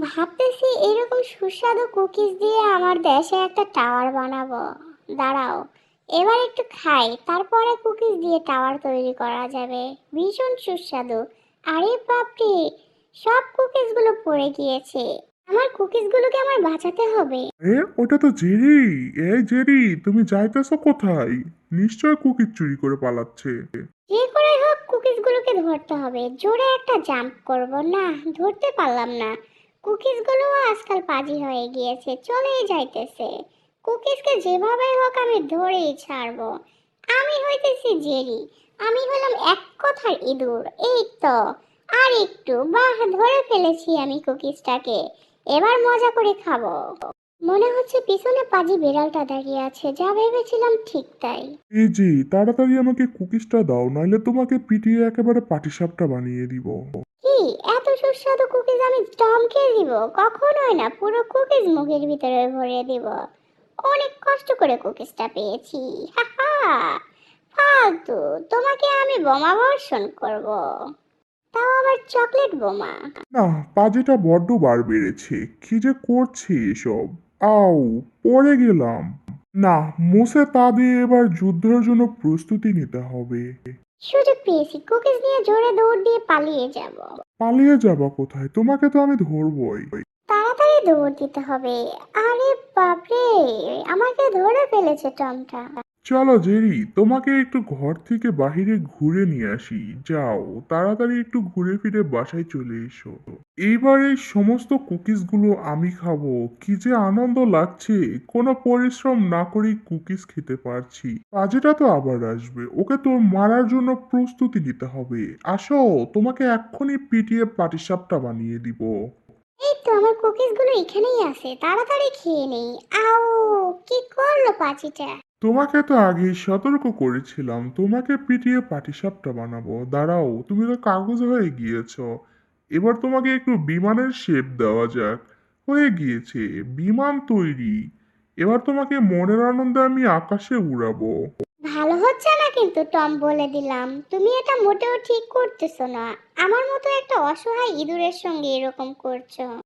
ভাবতেছি এরকম সুস্বাদু কুকিজ দিয়ে আমার দেশে একটা টাওয়ার বানাবো। দাঁড়াও, এবার একটু খাই, তারপরে কুকিজ দিয়ে টাওয়ার তৈরি করা যাবে। ভীষণ সুস্বাদু। আরে বাপরে, সব কুকিজগুলো পড়ে গিয়েছে। আমার কুকিজগুলোকে আমার বাঁচাতে হবে। ওটা তো জেরি। এই জেরি, তুমি যাইতেছো কোথায়? নিশ্চয় কুকিজ চুরি করে পালাচ্ছে। যে করে হোক কুকিজগুলোকে ধরতে হবে। জোরে একটা জাম্প করব, না ধরতে পারলাম না। কুকিজগুলো আজকাল পাজি হয়ে গিয়েছে, চলেই যাইতেছে। কুকিজকে যেভাবে হোক আমি ধরেই ছাড়বো। আমি হইতেছি জেরি, আমি হলাম এক কথার ইঁদুর। এই তো, আর একটু, বাহ, ধরে ফেলেছি আমি কুকিজটাকে। এবার মজা করে খাবো। মনে হচ্ছে পিছনে পাজি বিড়ালটা দাঁড়িয়ে আছে, যা ভেবেছিলাম ঠিক তাই। এই যে, তাড়াতাড়ি আমাকে কুকিজটা দাও, নাহলে তোমাকে পিটিয়ে একেবারে পাটিসাপটা বানিয়ে দিব। কি, এত সুস্বাদু কুকিজ আমি টমকে দিব? কখনোই না, পুরো কুকিজ মুখের ভিতরে ভরে দিব। অনেক কষ্ট করে কুকিজটা পেয়েছি। হাহা, ফালতু। তোমাকে আমি বোমা বর্ষণ করব, তাও আবার চকলেট বোমা। না, পাজিটা বড্ড বার বেড়েছে। কি যে করছি এসব! আউ, পড়ে গেলাম। না, মুছে তা দিয়ে এবার যুদ্ধের জন্য প্রস্তুতি নিতে হবে। সুযোগ পেয়েছি, কুকিজ নিয়ে জোরে দৌড় দিয়ে পালিয়ে যাব। পালিয়ে যাবা কোথায়? তোমাকে তো আমি ধরবই। তাড়াতাড়ি দৌড় দিতে হবে। আরে বাপরে, আমাকে ধরে ফেলেছে টমটা। চলো জেরি, তোমাকে একটু ঘর থেকে বাহিরে ঘুরে নিয়ে আসি। যাও, তাড়াতাড়ি একটু ঘুরে ফিরে বাসায় চলে এসো। এইবার এই সমস্ত কুকিজগুলো আমি খাবো। কি যে আনন্দ লাগছে! কোনো পরিশ্রম না করেই কুকিজ খেতে পারছি। কাজেটা তো আবার আসবে, ওকে তো মারার জন্য প্রস্তুতি নিতে হবে। আসো, তোমাকে এক্ষুনি পিটিয়ে পাটিসাপটা বানিয়ে দিব। এই তো, আমার কুকিজ গুলো এখানেই আছে, তাড়াতাড়ি খেয়ে নেই। আও, কি করলো পাচিটা? তোমাকে তো আগেই সতর্ক করেছিলাম, তোমাকে পিটিয়ে পাটিসাপটা বানাবো। দাঁড়াও, তুমি তো কাগজ হয়ে গিয়েছো। এবার তোমাকে একটু বিমানের শেপ দেওয়া যাক। হয়ে গিয়েছে, বিমান তৈরি। এবার তোমাকে মনের আনন্দে আমি আকাশে উড়াবো। ভালো হচ্ছে না কিন্তু টম, বলে দিলাম, তুমি এটা মোটেও ঠিক করতেছো না। আমার মতো একটা অসহায় ইঁদুরের সঙ্গে এরকম করছো।